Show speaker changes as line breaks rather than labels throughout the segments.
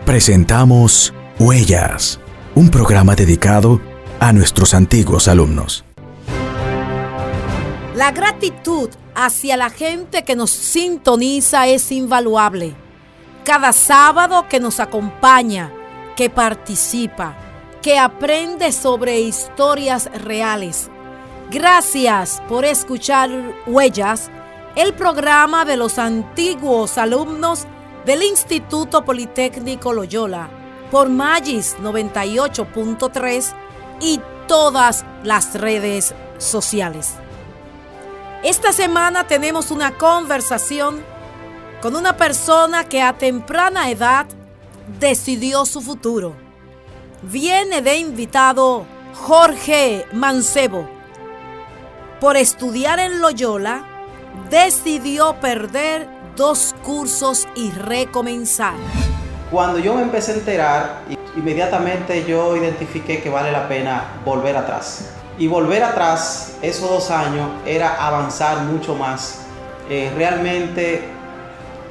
Presentamos Huellas, un programa dedicado a nuestros antiguos alumnos.
La gratitud hacia la gente que nos sintoniza es invaluable. Cada sábado que nos acompaña, que participa, que aprende sobre historias reales. Gracias por escuchar Huellas, el programa de los antiguos alumnos del Instituto Politécnico Loyola, por Magis 98.3 y todas las redes sociales. Esta semana tenemos una conversación con una persona que a temprana edad decidió su futuro. Viene de invitado Jorge Mancebo. Por estudiar en Loyola, decidió perder 2 cursos y recomenzar.
Cuando yo me empecé a enterar, inmediatamente yo identifiqué que vale la pena volver atrás. Y volver atrás, esos 2 años, era avanzar mucho más. Realmente,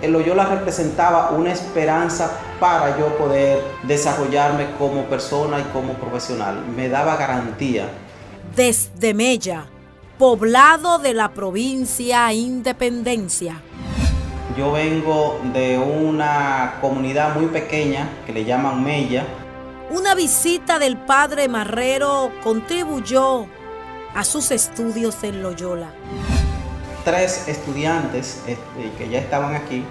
el Loyola representaba una esperanza para yo poder desarrollarme como persona y como profesional. Me daba garantía.
Desde Mella, poblado de la provincia Independencia.
Yo vengo de una comunidad muy pequeña que le llaman Mella.
Una visita del padre Marrero contribuyó a sus estudios en Loyola.
3 estudiantes que ya estaban aquí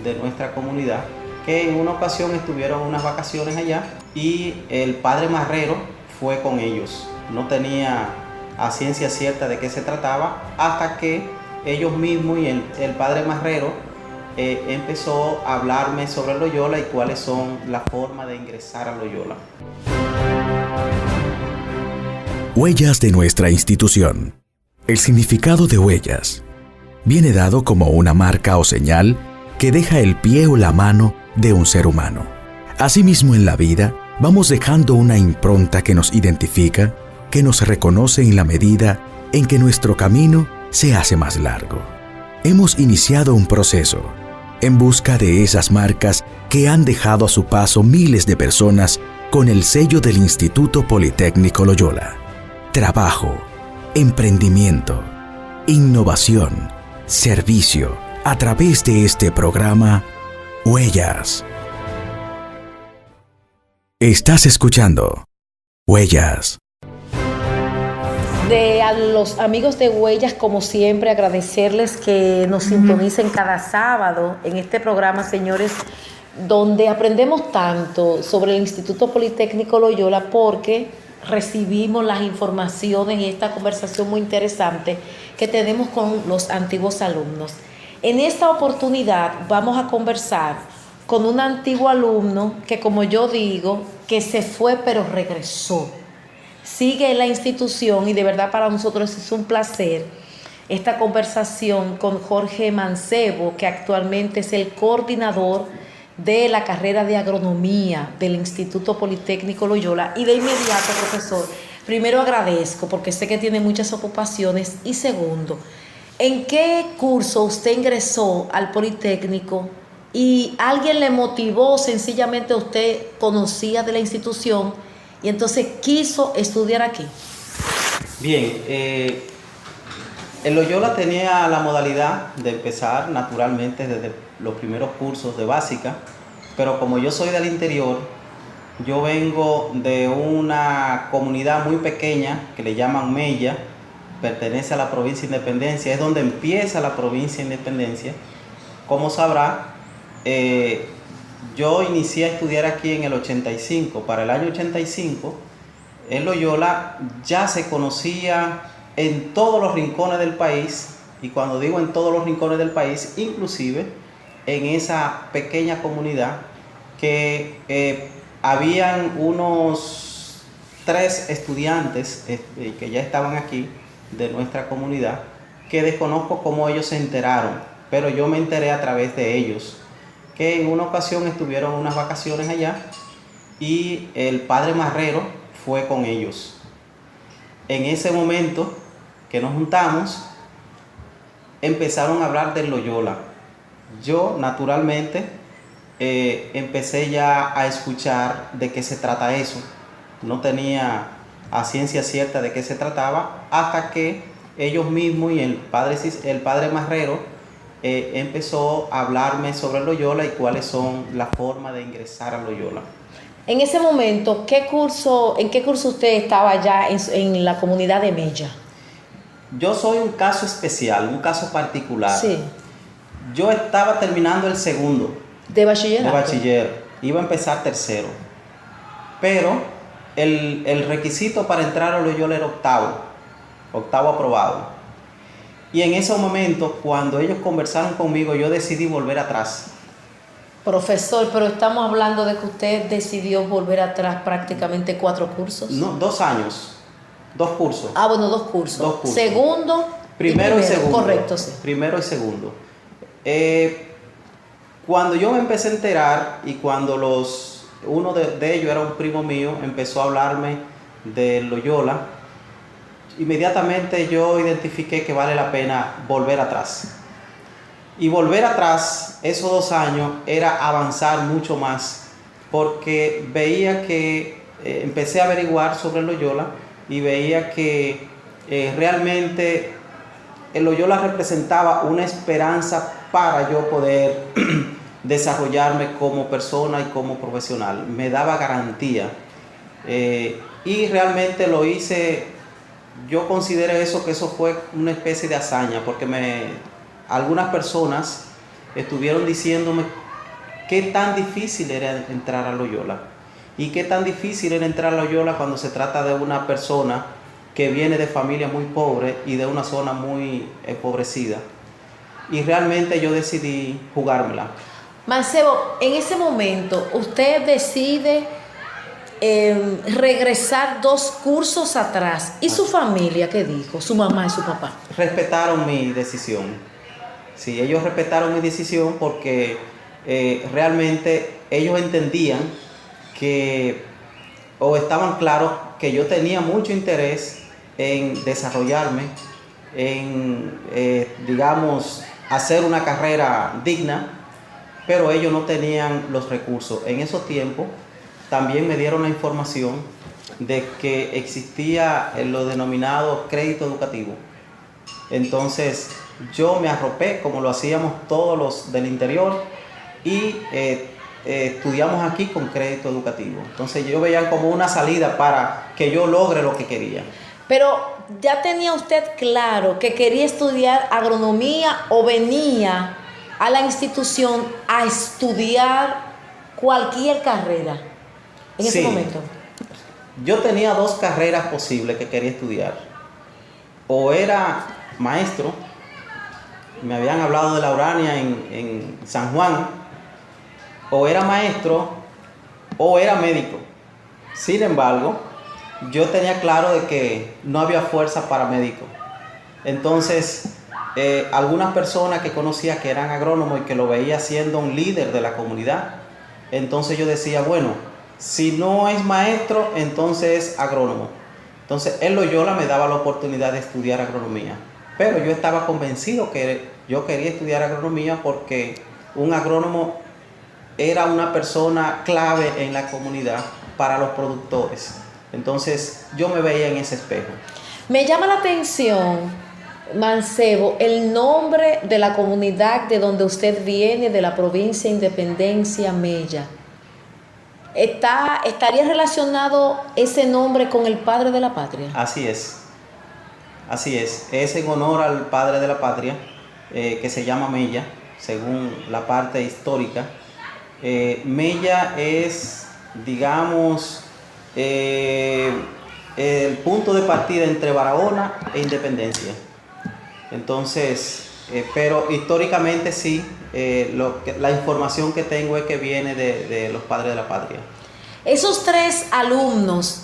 de nuestra comunidad, que en una ocasión estuvieron unas vacaciones allá y el padre Marrero fue con ellos. No tenía a ciencia cierta de qué se trataba hasta que ellos mismos y el padre Marrero empezó a hablarme sobre Loyola y cuáles son las formas de ingresar a Loyola.
Huellas de nuestra institución. El significado de huellas viene dado como una marca o señal que deja el pie o la mano de un ser humano. Asimismo, en la vida, vamos dejando una impronta que nos identifica, que nos reconoce en la medida en que nuestro camino se hace más largo. Hemos iniciado un proceso en busca de esas marcas que han dejado a su paso miles de personas con el sello del Instituto Politécnico Loyola. Trabajo, emprendimiento, innovación, servicio, a través de este programa, Huellas. Estás escuchando Huellas.
A los amigos de Huellas, como siempre, agradecerles que nos sintonicen cada sábado en este programa, señores, donde aprendemos tanto sobre el Instituto Politécnico Loyola porque recibimos las informaciones y esta conversación muy interesante que tenemos con los antiguos alumnos. En esta oportunidad vamos a conversar con un antiguo alumno que, como yo digo, que se fue pero regresó. Sigue en la institución y de verdad para nosotros es un placer esta conversación con Jorge Mancebo, que actualmente es el coordinador de la carrera de agronomía del Instituto Politécnico Loyola. Y de inmediato, profesor, primero agradezco porque sé que tiene muchas ocupaciones y segundo, ¿en qué curso usted ingresó al Politécnico y alguien le motivó, sencillamente usted conocía de la institución y entonces quiso estudiar aquí?
Bien, el Loyola tenía la modalidad de empezar naturalmente desde los primeros cursos de básica, pero como yo soy del interior, yo vengo de una comunidad muy pequeña que le llaman Mella, pertenece a la provincia Independencia, es donde empieza la provincia Independencia. Como sabrá, yo inicié a estudiar aquí en el 85. Para el año 85, el Loyola ya se conocía en todos los rincones del país, y cuando digo en todos los rincones del país, inclusive en esa pequeña comunidad que habían unos 3 estudiantes que ya estaban aquí de nuestra comunidad, que desconozco cómo ellos se enteraron, pero yo me enteré a través de ellos, que en una ocasión estuvieron unas vacaciones allá y el padre Marrero fue con ellos. En ese momento que nos juntamos, empezaron a hablar del Loyola. Yo, naturalmente, empecé ya a escuchar de qué se trata eso. No tenía a ciencia cierta de qué se trataba, hasta que ellos mismos y el padre Marrero empezó a hablarme sobre Loyola y cuáles son las formas de ingresar a Loyola.
En ese momento, ¿en qué curso usted estaba ya en la comunidad de Mella?
Yo soy un caso especial, un caso particular.
Sí.
Yo estaba terminando el segundo
¿De bachillerato?
de bachiller, iba a empezar tercero, pero el requisito para entrar a Loyola era octavo aprobado. Y en ese momento, cuando ellos conversaron conmigo, yo decidí volver atrás.
Profesor, pero estamos hablando de que usted decidió volver atrás prácticamente 4 cursos.
No, 2 años, 2 cursos.
Ah, bueno, 2 cursos.
2 cursos.
Segundo
Primero y segundo.
Correcto, sí.
Primero y segundo. Cuando yo me empecé a enterar y cuando uno de ellos era un primo mío, empezó a hablarme de Loyola, inmediatamente yo identifiqué que vale la pena volver atrás. Y volver atrás, esos 2 años, era avanzar mucho más, porque veía que empecé a averiguar sobre Loyola y veía que realmente el Loyola representaba una esperanza para yo poder desarrollarme como persona y como profesional. Me daba garantía y realmente lo hice. Yo considero que eso fue una especie de hazaña, porque algunas personas estuvieron diciéndome qué tan difícil era entrar a Loyola y qué tan difícil era entrar a Loyola cuando se trata de una persona que viene de familia muy pobre y de una zona muy empobrecida. Y realmente yo decidí jugármela.
Mancebo, en ese momento usted decide regresar 2 cursos atrás. ¿Y su familia qué dijo? ¿Su mamá y su papá?
Respetaron mi decisión. Sí, ellos respetaron mi decisión porque realmente ellos entendían o estaban claros que yo tenía mucho interés en desarrollarme, en, digamos, hacer una carrera digna, pero ellos no tenían los recursos. En esos tiempos también me dieron la información de que existía lo denominado crédito educativo. Entonces yo me arropé, como lo hacíamos todos los del interior, y estudiamos aquí con crédito educativo. Entonces yo veía como una salida para que yo logre lo que quería.
Pero ¿ya tenía usted claro que quería estudiar agronomía o venía a la institución a estudiar cualquier carrera en ese momento?
Yo tenía 2 carreras posibles que quería estudiar. O era maestro, me habían hablado de la Urania en San Juan, o era maestro o era médico. Sin embargo, yo tenía claro de que no había fuerza para médico. Entonces, algunas personas que conocía que eran agrónomos y que lo veía siendo un líder de la comunidad, entonces yo decía, bueno, si no es maestro, entonces es agrónomo. Entonces, en Loyola me daba la oportunidad de estudiar agronomía. Pero yo estaba convencido que yo quería estudiar agronomía porque un agrónomo era una persona clave en la comunidad para los productores. Entonces yo me veía en ese espejo.
Me llama la atención, Mancebo, el nombre de la comunidad de donde usted viene, de la provincia de Independencia, Mella. ¿Estaría relacionado ese nombre con el padre de la patria?
Así es. Así es. Es en honor al padre de la patria, que se llama Mella, según la parte histórica. Mella es, digamos, el punto de partida entre Barahona e Independencia. Entonces, pero históricamente sí, la información que tengo es que viene de los padres de la patria.
Esos 3 alumnos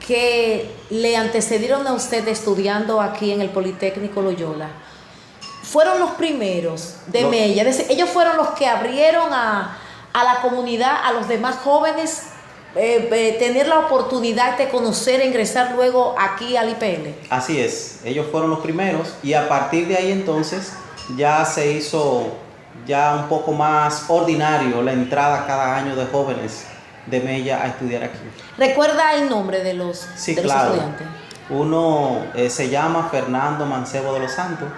que le antecedieron a usted estudiando aquí en el Politécnico Loyola, fueron los primeros de Mella. Es decir, ellos fueron los que abrieron a la comunidad, a los demás jóvenes, tener la oportunidad de conocer e ingresar luego aquí al IPL.
Así es, ellos fueron los primeros y a partir de ahí entonces ya se hizo ya un poco más ordinario la entrada cada año de jóvenes de Mella a estudiar aquí.
¿Recuerda el nombre de los,
Sí,
de los
claro.
estudiantes?
Uno se llama Fernando Mancebo de los Santos,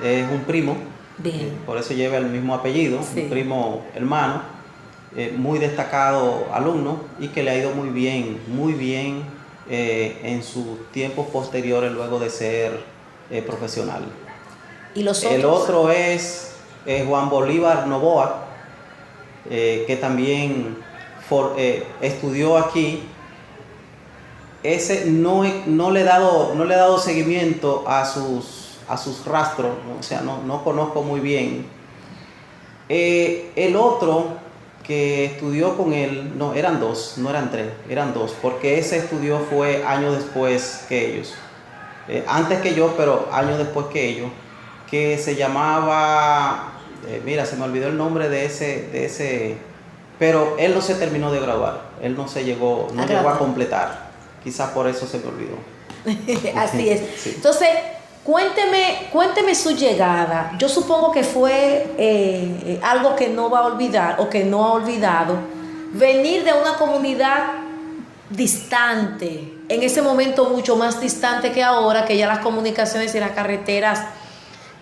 es un primo,
Bien.
por eso lleva el mismo apellido,
Sí.
un primo hermano, muy destacado alumno y que le ha ido muy bien en sus tiempos posteriores luego de ser profesional.
¿Y los
El
otros?
otro es Juan Bolívar Novoa, que también estudió aquí. Ese no le he dado seguimiento a sus rastros, o sea, no conozco muy bien. El otro que estudió con él, no, eran dos, no eran tres, eran dos, porque ese estudió fue años después que ellos. Antes que yo, pero años después que ellos, que se llamaba, mira, se me olvidó el nombre de ese, pero él no se terminó de graduar, él no llegó a completar, quizás por eso se me olvidó.
Así es.
Sí.
Entonces, cuénteme su llegada. Yo supongo que fue algo que no va a olvidar o que no ha olvidado, venir de una comunidad distante, en ese momento mucho más distante que ahora, que ya las comunicaciones y las carreteras,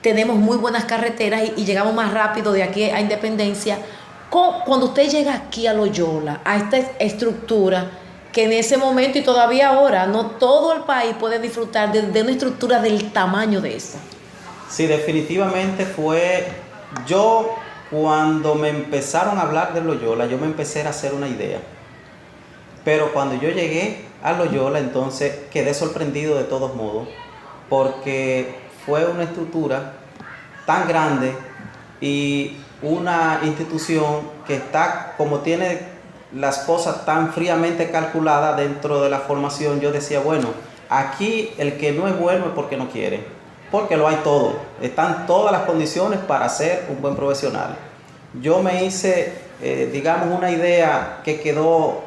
tenemos muy buenas carreteras y llegamos más rápido de aquí a Independencia. Cuando usted llega aquí a Loyola, a esta estructura, que en ese momento y todavía ahora, no todo el país puede disfrutar de una estructura del tamaño de esa.
Sí, definitivamente fue, yo cuando me empezaron a hablar de Loyola, yo me empecé a hacer una idea. Pero cuando yo llegué a Loyola, entonces quedé sorprendido de todos modos, porque fue una estructura tan grande y una institución que está, como tiene las cosas tan fríamente calculadas dentro de la formación. Yo decía, bueno, aquí el que no es bueno es porque no quiere, porque lo hay todo, están todas las condiciones para ser un buen profesional. Yo me hice, digamos, una idea que quedó,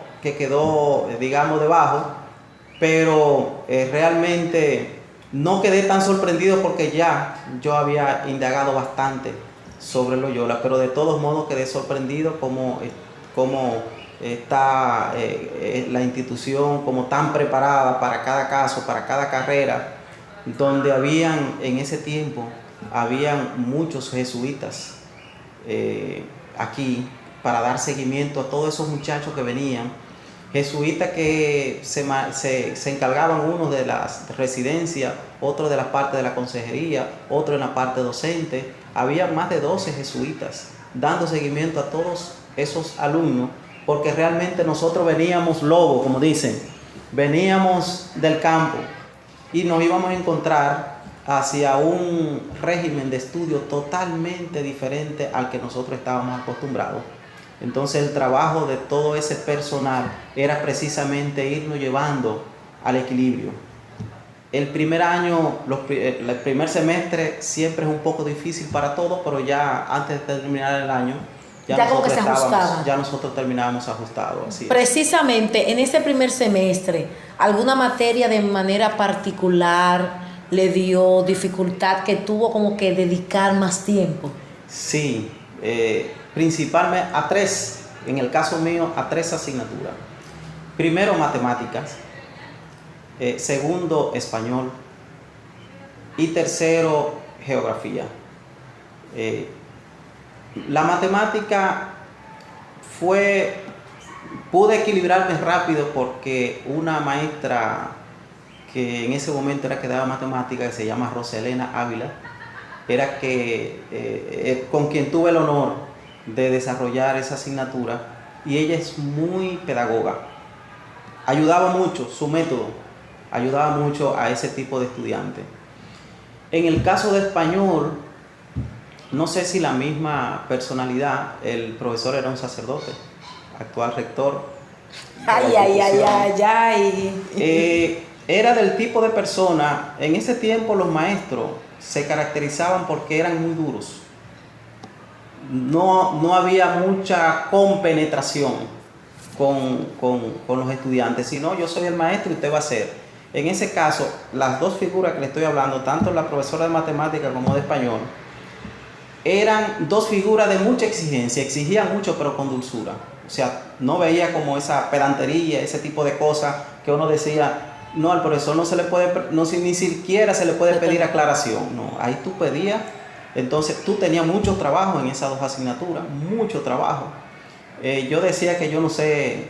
digamos, debajo, pero realmente no quedé tan sorprendido porque ya yo había indagado bastante sobre Loyola, pero de todos modos quedé sorprendido como está la institución como tan preparada para cada caso, para cada carrera, donde en ese tiempo habían muchos jesuitas aquí para dar seguimiento a todos esos muchachos que venían, jesuitas que se encargaban, unos de las residencias, otros de la parte de la consejería, otros en la parte docente. Había más de 12 jesuitas dando seguimiento a todos esos alumnos, porque realmente nosotros veníamos lobos, como dicen, veníamos del campo y nos íbamos a encontrar hacia un régimen de estudio totalmente diferente al que nosotros estábamos acostumbrados. Entonces el trabajo de todo ese personal era precisamente irnos llevando al equilibrio. El primer año, el primer semestre siempre es un poco difícil para todos, pero ya antes de terminar el año, ya nosotros terminábamos ajustados. Así es.
Precisamente en ese primer semestre, ¿alguna materia de manera particular le dio dificultad, que tuvo como que dedicar más tiempo?
Sí, principalmente a tres, en el caso mío, a tres asignaturas. Primero, matemáticas. Segundo, español. Y tercero, geografía. La matemática pude equilibrarme rápido porque una maestra que en ese momento era que daba matemática, que se llama Roselena Ávila, era con quien tuve el honor de desarrollar esa asignatura, y ella es muy pedagoga. Ayudaba mucho, su método ayudaba mucho a ese tipo de estudiantes. En el caso de español, no sé si la misma personalidad, el profesor era un sacerdote, actual rector. Era del tipo de persona, en ese tiempo los maestros se caracterizaban porque eran muy duros. No había mucha compenetración con los estudiantes, sino yo soy el maestro y usted va a ser. En ese caso, las dos figuras que le estoy hablando, tanto la profesora de matemática como de español, eran dos figuras de mucha exigencia, exigían mucho pero con dulzura. O sea, no veía como esa pedantería, ese tipo de cosas que uno decía, no, al profesor no se le puede, ni siquiera se le puede pedir aclaración. No, ahí tú pedías, entonces tú tenías mucho trabajo en esas dos asignaturas, mucho trabajo. Yo decía que yo no sé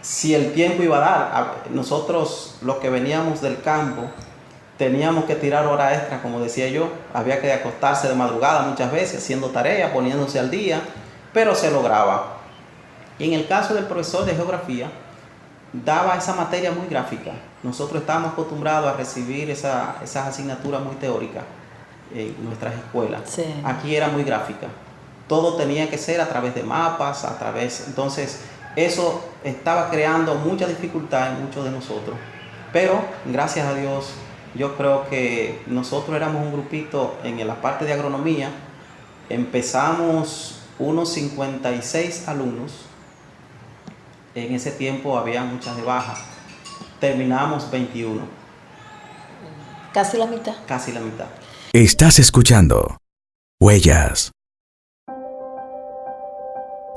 si el tiempo iba a dar. Nosotros, los que veníamos del campo, teníamos que tirar horas extras, como decía yo. Había que acostarse de madrugada muchas veces, haciendo tareas, poniéndose al día, pero se lograba. Y en el caso del profesor de geografía, daba esa materia muy gráfica. Nosotros estábamos acostumbrados a recibir esas asignaturas muy teóricas en nuestras escuelas.
Sí.
Aquí era muy gráfica. Todo tenía que ser a través de mapas, entonces eso estaba creando mucha dificultad en muchos de nosotros. Pero gracias a Dios, yo creo que nosotros éramos un grupito en la parte de agronomía. Empezamos unos 56 alumnos. En ese tiempo había muchas de baja. Terminamos 21.
Casi la mitad.
Casi la mitad.
Estás escuchando Huellas.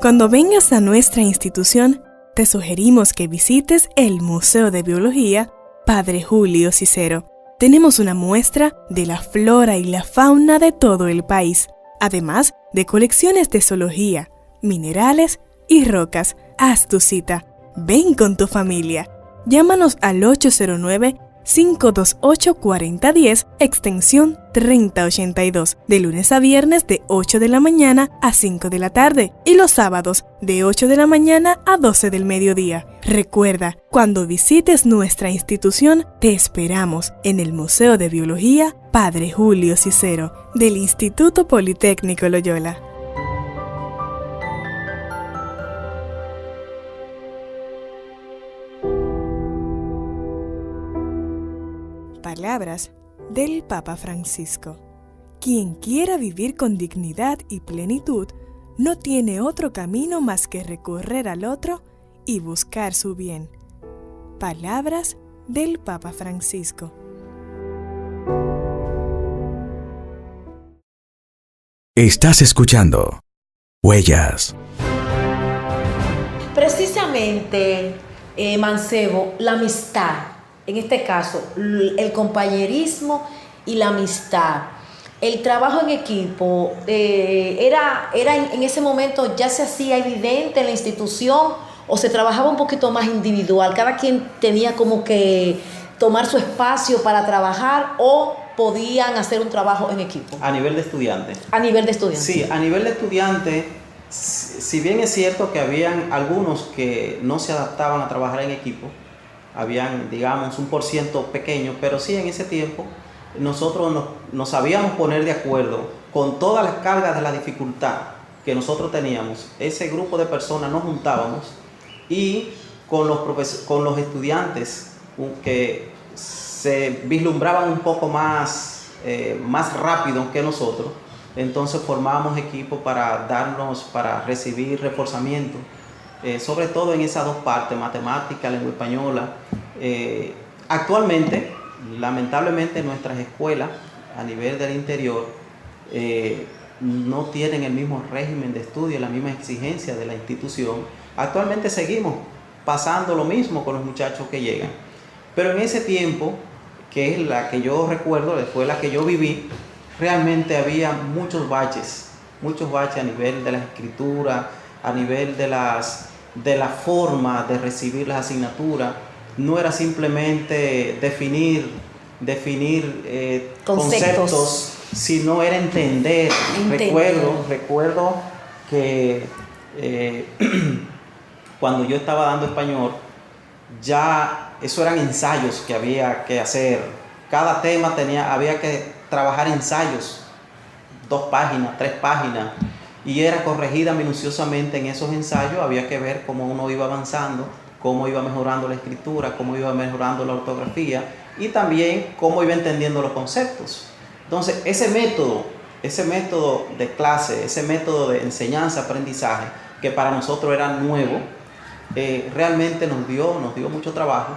Cuando vengas a nuestra institución, te sugerimos que visites el Museo de Biología Padre Julio Cicero. Tenemos una muestra de la flora y la fauna de todo el país, además de colecciones de zoología, minerales y rocas. Haz tu cita. Ven con tu familia. Llámanos al 809-528-4010, extensión 3082, de lunes a viernes de 8 de la mañana a 5 de la tarde y los sábados de 8 de la mañana a 12 del mediodía. Recuerda, cuando visites nuestra institución, te esperamos en el Museo de Biología Padre Julio Cicero, del Instituto Politécnico Loyola. Palabras del Papa Francisco. Quien quiera vivir con dignidad y plenitud no tiene otro camino más que recorrer al otro y buscar su bien. Palabras del Papa Francisco.
Estás escuchando Huellas.
Precisamente, Mancebo, la amistad, en este caso, el compañerismo y la amistad, el trabajo en equipo, era en ese momento ya se hacía evidente en la institución o se trabajaba un poquito más individual, cada quien tenía como que tomar su espacio para trabajar o podían hacer un trabajo en equipo.
A nivel de estudiantes.
A nivel de estudiantes.
Sí, a nivel de estudiantes, si bien es cierto que habían algunos que no se adaptaban a trabajar en equipo, habían, digamos, un % pequeño, pero sí en ese tiempo nosotros nos sabíamos poner de acuerdo con todas las cargas de la dificultad que nosotros teníamos. Ese grupo de personas nos juntábamos y con los estudiantes que se vislumbraban un poco más rápido que nosotros, entonces formábamos equipo para recibir reforzamiento. Sobre todo en esas dos partes, matemática, lengua española. Actualmente, lamentablemente, nuestras escuelas a nivel del interior no tienen el mismo régimen de estudio, la misma exigencia de la institución. Actualmente seguimos pasando lo mismo con los muchachos que llegan. Pero en ese tiempo, que es la que yo recuerdo, fue la que yo viví, realmente había muchos baches a nivel de la escritura, a nivel de la forma de recibir las asignaturas. No era simplemente definir conceptos, sino era entender. Recuerdo que cuando yo estaba dando español, ya eso eran ensayos que había que hacer. Cada tema había que trabajar ensayos, 2 páginas, 3 páginas. Y era corregida minuciosamente en esos ensayos. Había que ver cómo uno iba avanzando, cómo iba mejorando la escritura, cómo iba mejorando la ortografía y también cómo iba entendiendo los conceptos. Entonces, ese método de clase, ese método de enseñanza-aprendizaje, que para nosotros era nuevo, realmente nos dio mucho trabajo,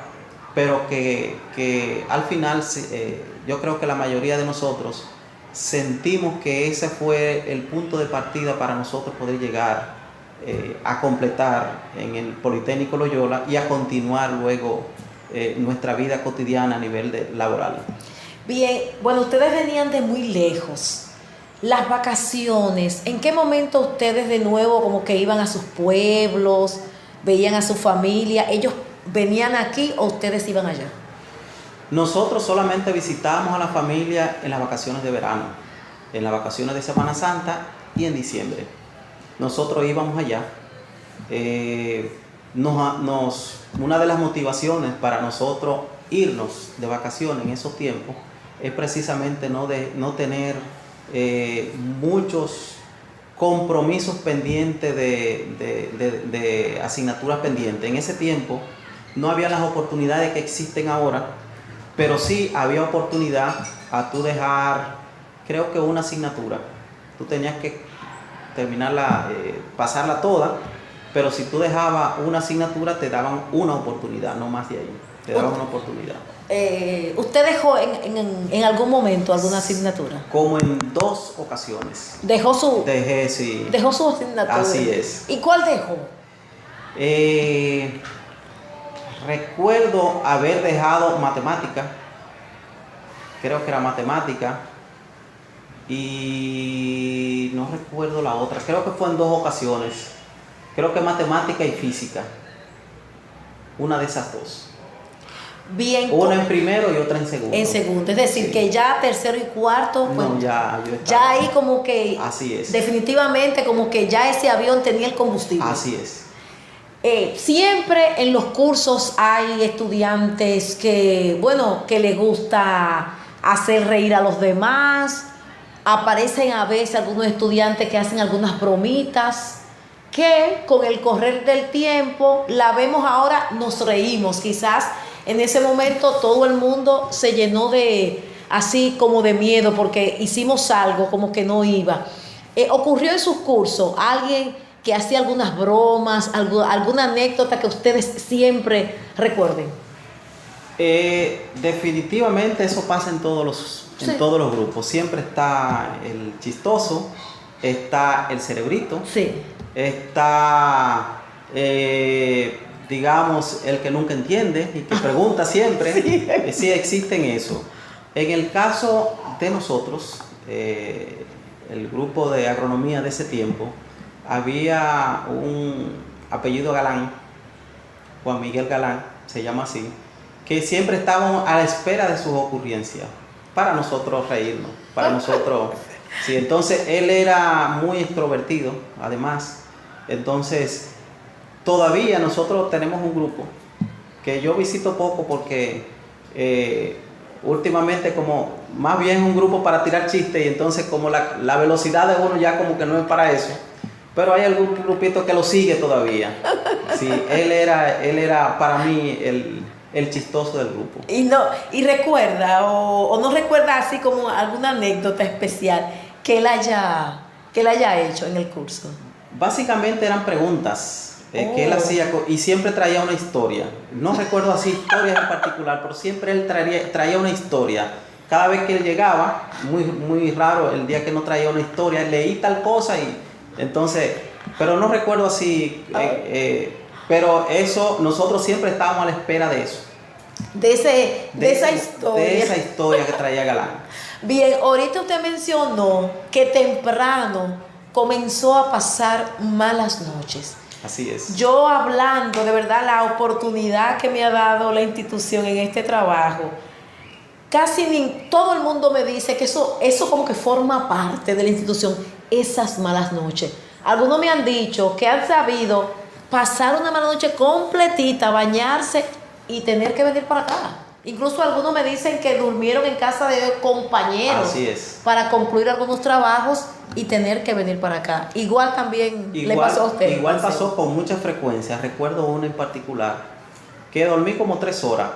pero que al final yo creo que la mayoría de nosotros sentimos que ese fue el punto de partida para nosotros poder llegar a completar en el Politécnico Loyola y a continuar luego nuestra vida cotidiana a nivel laboral.
Bien, bueno, ustedes venían de muy lejos. Las vacaciones, ¿en qué momento ustedes de nuevo como que iban a sus pueblos, veían a su familia? ¿Ellos venían aquí o ustedes iban allá?
Nosotros solamente visitábamos a la familia en las vacaciones de verano, en las vacaciones de Semana Santa y en diciembre. Nosotros íbamos allá. Una de las motivaciones para nosotros irnos de vacaciones en esos tiempos es precisamente no tener muchos compromisos pendientes de asignaturas pendientes. En ese tiempo no había las oportunidades que existen ahora, pero sí había oportunidad a tú dejar, creo que una asignatura. Tú tenías que terminarla, pasarla toda, pero si tú dejabas una asignatura te daban una oportunidad, no más de ahí. Te daban una oportunidad.
¿Usted dejó en algún momento alguna asignatura?
Como en 2 ocasiones.
Dejé,
sí.
Dejó su asignatura.
Así es.
¿Y cuál dejó?
Recuerdo haber dejado matemática. Creo que era matemática. Y no recuerdo la otra. Creo que fue en 2 ocasiones. Creo que matemática y física. Una de esas 2.
Bien.
Una en primero y otra en segundo.
En segundo, es decir, sí, que ya tercero y cuarto, pues,
no, ya
ahí como que,
así es,
definitivamente como que ya ese avión tenía el combustible.
Así es.
Siempre en los cursos hay estudiantes que, bueno, que les gusta hacer reír a los demás. Aparecen a veces algunos estudiantes que hacen algunas bromitas que con el correr del tiempo la vemos ahora, nos reímos. Quizás en ese momento todo el mundo se llenó así como de miedo porque hicimos algo como que no iba. ¿Ocurrió en sus cursos alguien que hacía algunas bromas, alguna anécdota que ustedes siempre recuerden?
Definitivamente eso pasa en todos los grupos. Siempre está el chistoso, está el cerebrito,
sí,
está digamos el que nunca entiende y que pregunta siempre. Sí. Sí, existen eso. En el caso de nosotros, el grupo de agronomía de ese tiempo, había un apellido Galán, Juan Miguel Galán, se llama así, que siempre estábamos a la espera de sus ocurrencias, para nosotros reírnos, para nosotros. Sí, entonces él era muy extrovertido, además. Entonces, todavía nosotros tenemos un grupo que yo visito poco porque últimamente como más bien es un grupo para tirar chistes y entonces como la velocidad de uno ya como que no es para eso. Pero hay algún grupito que lo sigue todavía. Sí, él era para mí el chistoso del grupo.
Y recuerda, o no recuerda así como alguna anécdota especial que él haya hecho en el curso.
Básicamente eran preguntas que él hacía y siempre traía una historia. No recuerdo así historias en particular, pero siempre él traía una historia. Cada vez que él llegaba, muy raro el día que no traía una historia, leí tal cosa y entonces, pero no recuerdo así, pero eso, nosotros siempre estábamos a la espera de eso.
De esa historia.
De esa historia que traía Galán.
Bien, ahorita usted mencionó que temprano comenzó a pasar malas noches.
Así es.
Yo hablando, de verdad, la oportunidad que me ha dado la institución en este trabajo, casi todo el mundo me dice que eso como que forma parte de la institución, esas malas noches. Algunos me han dicho que han sabido pasar una mala noche completita, bañarse y tener que venir para acá. Incluso algunos me dicen que durmieron en casa de compañeros.
Así es.
Para concluir algunos trabajos y tener que venir para acá. Igual también le pasó a usted.
Igual pasó con mucha frecuencia. Recuerdo uno en particular que dormí como 3 horas.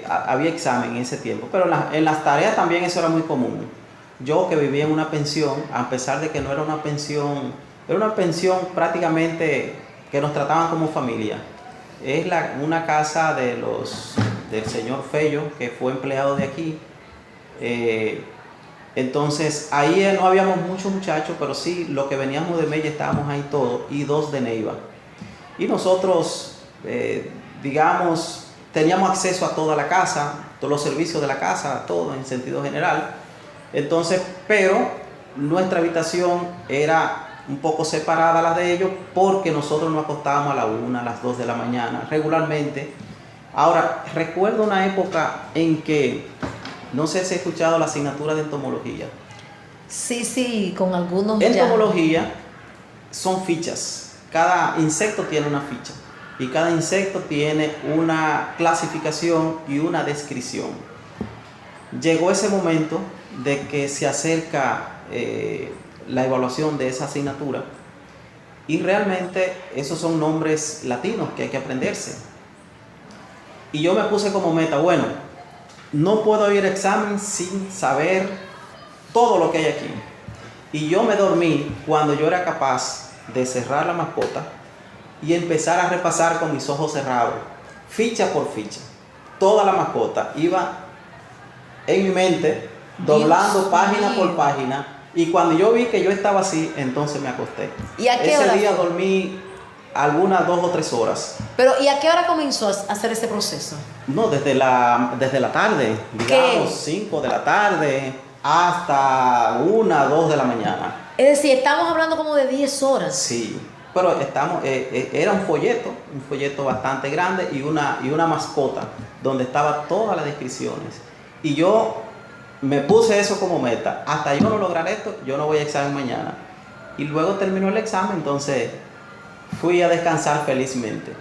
Había examen en ese tiempo, pero en las tareas también eso era muy común. Yo que vivía en una pensión, a pesar de que no era una pensión, era una pensión prácticamente que nos trataban como familia. Es una casa del señor Fello, que fue empleado de aquí. Entonces ahí no habíamos muchos muchachos, pero sí, los que veníamos de Mella estábamos ahí todos y 2 de Neiva. Y nosotros, digamos, teníamos acceso a toda la casa, todos los servicios de la casa, todo en sentido general. Entonces, pero nuestra habitación era un poco separada a la de ellos porque nosotros nos acostábamos a la 1, a las 2 de la mañana regularmente. Ahora, recuerdo una época en que, no sé si he escuchado la asignatura de entomología.
Sí, con algunos
Entomología son fichas. Cada insecto tiene una ficha y cada insecto tiene una clasificación y una descripción. Llegó ese momento de que se acerca la evaluación de esa asignatura y realmente esos son nombres latinos que hay que aprenderse. Y yo me puse como meta, bueno, no puedo ir a examen sin saber todo lo que hay aquí. Y yo me dormí cuando yo era capaz de cerrar la mascota y empezar a repasar con mis ojos cerrados, ficha por ficha. Toda la mascota iba en mi mente, doblando página por página. Y cuando yo vi que yo estaba así, entonces me acosté.
¿Y a qué
Ese
hora
día
fue?
dormí algunas 2 o 3 horas.
Pero, ¿y a qué hora comenzó a hacer ese proceso?
No, desde la tarde, digamos 5 de la tarde hasta 1, 2 de la mañana.
Es decir, estamos hablando como de 10 horas.
Sí, pero era un folleto bastante grande y una mascota donde estaban todas las descripciones. Y yo me puse eso como meta. Hasta yo no lograr esto, yo no voy a examen mañana. Y luego terminó el examen, entonces fui a descansar felizmente.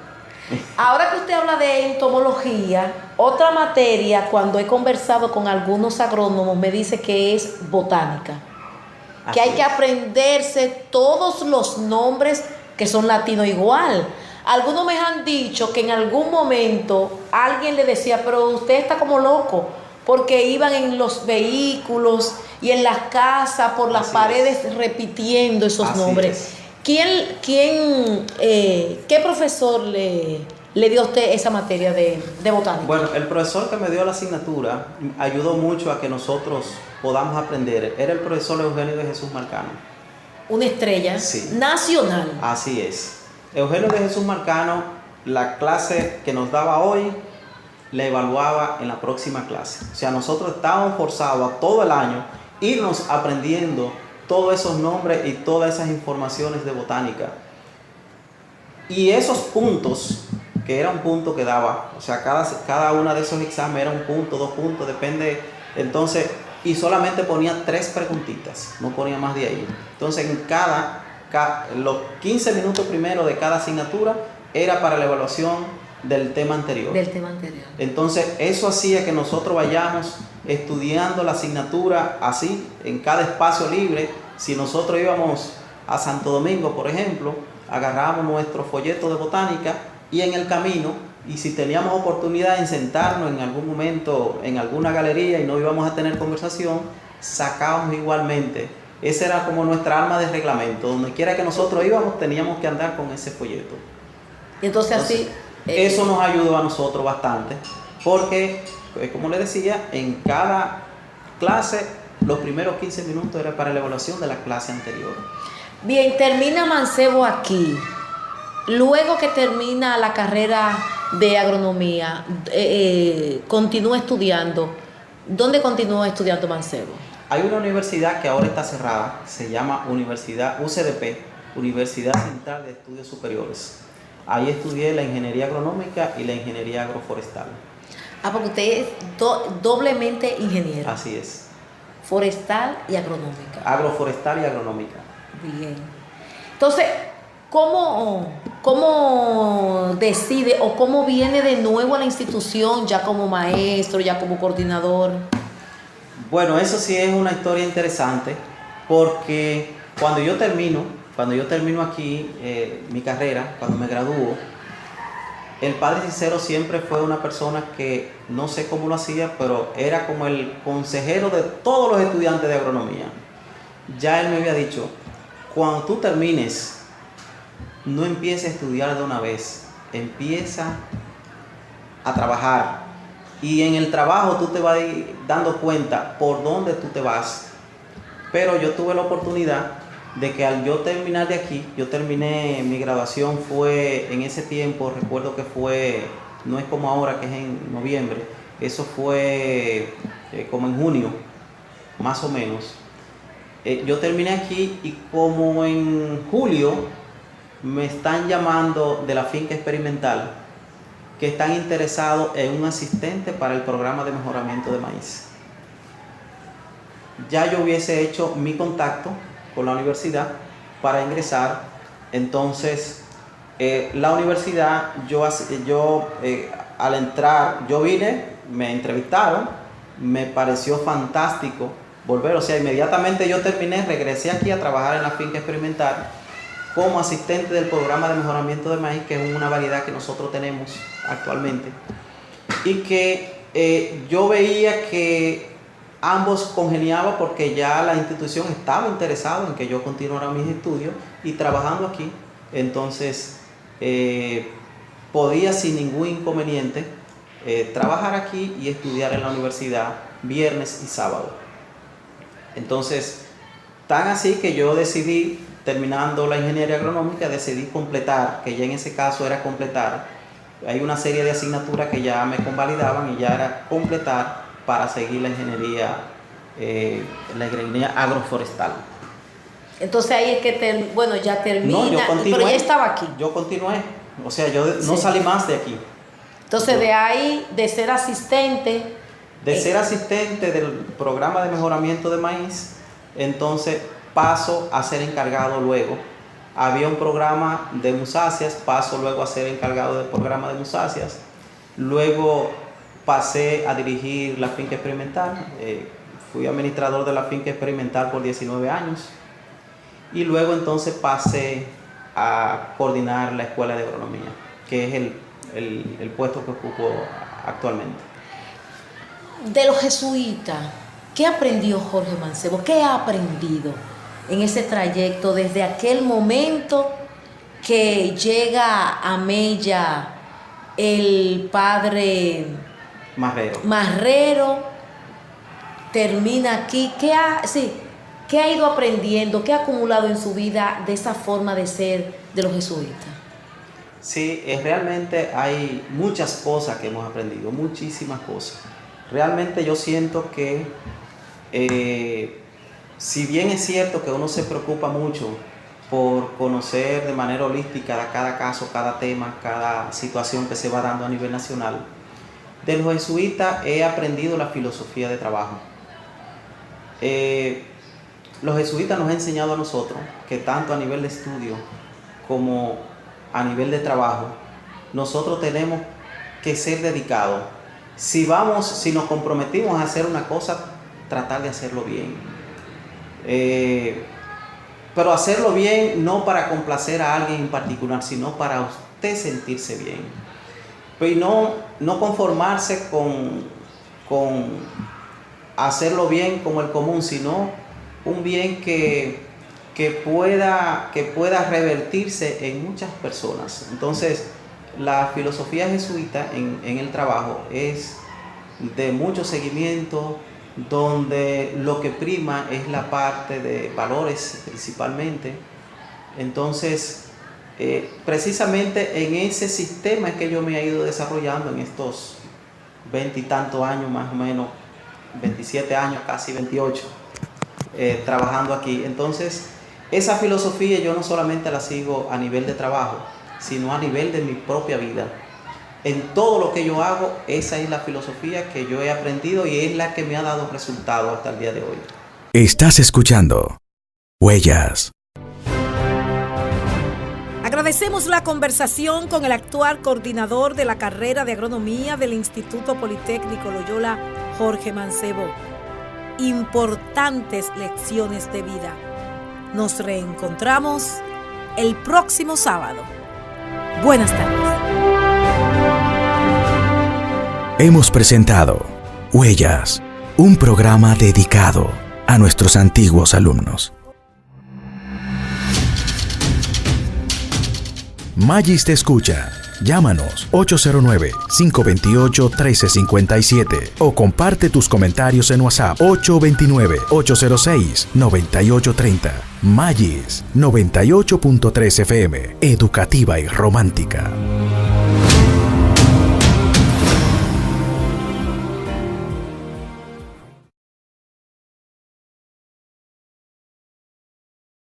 Ahora que usted habla de entomología, otra materia, cuando he conversado con algunos agrónomos, me dice que es botánica. Que hay que aprenderse todos los nombres que son latinos igual. Algunos me han dicho que en algún momento alguien le decía, pero usted está como loco, porque iban en los vehículos y en las casas por las paredes repitiendo esos nombres. ¿Qué profesor le dio a usted esa materia de botánica?
Bueno, el profesor que me dio la asignatura ayudó mucho a que nosotros podamos aprender. Era el profesor Eugenio de Jesús Marcano.
Una estrella nacional.
Así es. Eugenio de Jesús Marcano, la clase que nos daba hoy, la evaluaba en la próxima clase. O sea, nosotros estábamos forzados a todo el año irnos aprendiendo todos esos nombres y todas esas informaciones de botánica. Y esos puntos, que era un punto que daba, o sea, cada uno de esos exámenes era un punto, 2 puntos, depende. Entonces, y solamente ponía 3 preguntitas, no ponía más de ahí. Entonces, los 15 minutos primero de cada asignatura era para la evaluación del tema anterior. Entonces, eso hacía que nosotros vayamos estudiando la asignatura así, en cada espacio libre. Si nosotros íbamos a Santo Domingo, por ejemplo, agarrábamos nuestro folleto de botánica y en el camino, y si teníamos oportunidad de sentarnos en algún momento en alguna galería y no íbamos a tener conversación, sacábamos igualmente. Esa era como nuestra arma de reglamento. Donde quiera que nosotros íbamos, teníamos que andar con ese folleto.
Entonces así...
Eso nos ayudó a nosotros bastante, porque, como les decía, en cada clase, los primeros 15 minutos era para la evaluación de la clase anterior.
Bien, termina Mancebo aquí. Luego que termina la carrera de agronomía, continúa estudiando. ¿Dónde continúa estudiando Mancebo?
Hay una universidad que ahora está cerrada, se llama Universidad UCDP, Universidad Central de Estudios Superiores. Ahí estudié la ingeniería agronómica y la ingeniería agroforestal.
Porque usted es doblemente ingeniero.
Así es.
Forestal y agronómica.
Agroforestal y agronómica.
Bien. Entonces, ¿cómo decide o cómo viene de nuevo a la institución ya como maestro, ya como coordinador?
Bueno, eso sí es una historia interesante, porque cuando yo termino aquí mi carrera, cuando me gradúo, el padre Cicero siempre fue una persona que no sé cómo lo hacía, pero era como el consejero de todos los estudiantes de agronomía. Ya él me había dicho, cuando tú termines, no empieces a estudiar de una vez, empieza a trabajar. Y en el trabajo tú te vas dando cuenta por dónde tú te vas Pero yo tuve la oportunidad de que al yo terminar de aquí, yo terminé, mi graduación fue en ese tiempo, recuerdo que fue, no es como ahora que es en noviembre, eso fue como en junio, más o menos. Yo terminé aquí y como en julio me están llamando de la finca experimental que están interesados en un asistente para el programa de mejoramiento de maíz. Ya yo hubiese hecho mi contacto con la universidad para ingresar. Entonces la universidad, al entrar, yo vine, me entrevistaron, me pareció fantástico volver, o sea, inmediatamente yo terminé, regresé aquí a trabajar en la finca experimental como asistente del programa de mejoramiento de maíz, que es una variedad que nosotros tenemos actualmente, y que yo veía que ambos congeniaban porque ya la institución estaba interesada en que yo continuara mis estudios y trabajando aquí, entonces podía sin ningún inconveniente trabajar aquí y estudiar en la universidad viernes y sábado. Entonces, tan así que yo decidí, terminando la ingeniería agronómica, decidí completar, que ya en ese caso era completar, hay una serie de asignaturas que ya me convalidaban y ya era completar para seguir la ingeniería agroforestal.
Entonces ahí es que, ya termina,
no, yo continué,
pero ya estaba aquí.
Yo continué, o sea, yo no salí más de aquí.
Entonces de ahí, de ser asistente...
ser asistente del programa de mejoramiento de maíz, entonces paso a ser encargado luego. Había un programa de musáceas, paso luego a ser encargado del programa de musáceas. Luego pasé a dirigir la finca experimental. Fui administrador de la finca experimental por 19 años. Y luego entonces pasé a coordinar la escuela de agronomía, que es el puesto que ocupo actualmente.
De los jesuitas, ¿qué aprendió Jorge Mancebo? ¿Qué ha aprendido en ese trayecto desde aquel momento que llega a Mella el padre Marrero, termina aquí? ¿Qué ha ido aprendiendo? ¿Qué ha acumulado en su vida de esa forma de ser de los jesuitas?
Sí, realmente hay muchas cosas que hemos aprendido, muchísimas cosas. Realmente yo siento que si bien es cierto que uno se preocupa mucho por conocer de manera holística cada caso, cada tema, cada situación que se va dando a nivel nacional, de los jesuitas he aprendido la filosofía de trabajo. Los jesuitas nos han enseñado a nosotros que tanto a nivel de estudio como a nivel de trabajo, nosotros tenemos que ser dedicados. Si nos comprometimos a hacer una cosa, tratar de hacerlo bien. Pero hacerlo bien no para complacer a alguien en particular, sino para usted sentirse bien. Y no conformarse con hacerlo bien como el común, sino un bien que pueda revertirse en muchas personas. Entonces, la filosofía jesuita en el trabajo es de mucho seguimiento, donde lo que prima es la parte de valores principalmente. Entonces, precisamente en ese sistema es que yo me he ido desarrollando en estos 20 y tantos años, más o menos, 27 años, casi 28, trabajando aquí. Entonces, esa filosofía yo no solamente la sigo a nivel de trabajo, sino a nivel de mi propia vida. En todo lo que yo hago, esa es la filosofía que yo he aprendido y es la que me ha dado resultado hasta el día de hoy.
Estás escuchando Huellas.
Agradecemos la conversación con el actual coordinador de la carrera de agronomía del Instituto Politécnico Loyola, Jorge Mancebo. Importantes lecciones de vida. Nos reencontramos el próximo sábado. Buenas tardes.
Hemos presentado Huellas, un programa dedicado a nuestros antiguos alumnos. Magis te escucha. Llámanos 809-528-1357 o comparte tus comentarios en WhatsApp 829-806-9830. Magis 98.3 FM, educativa y romántica.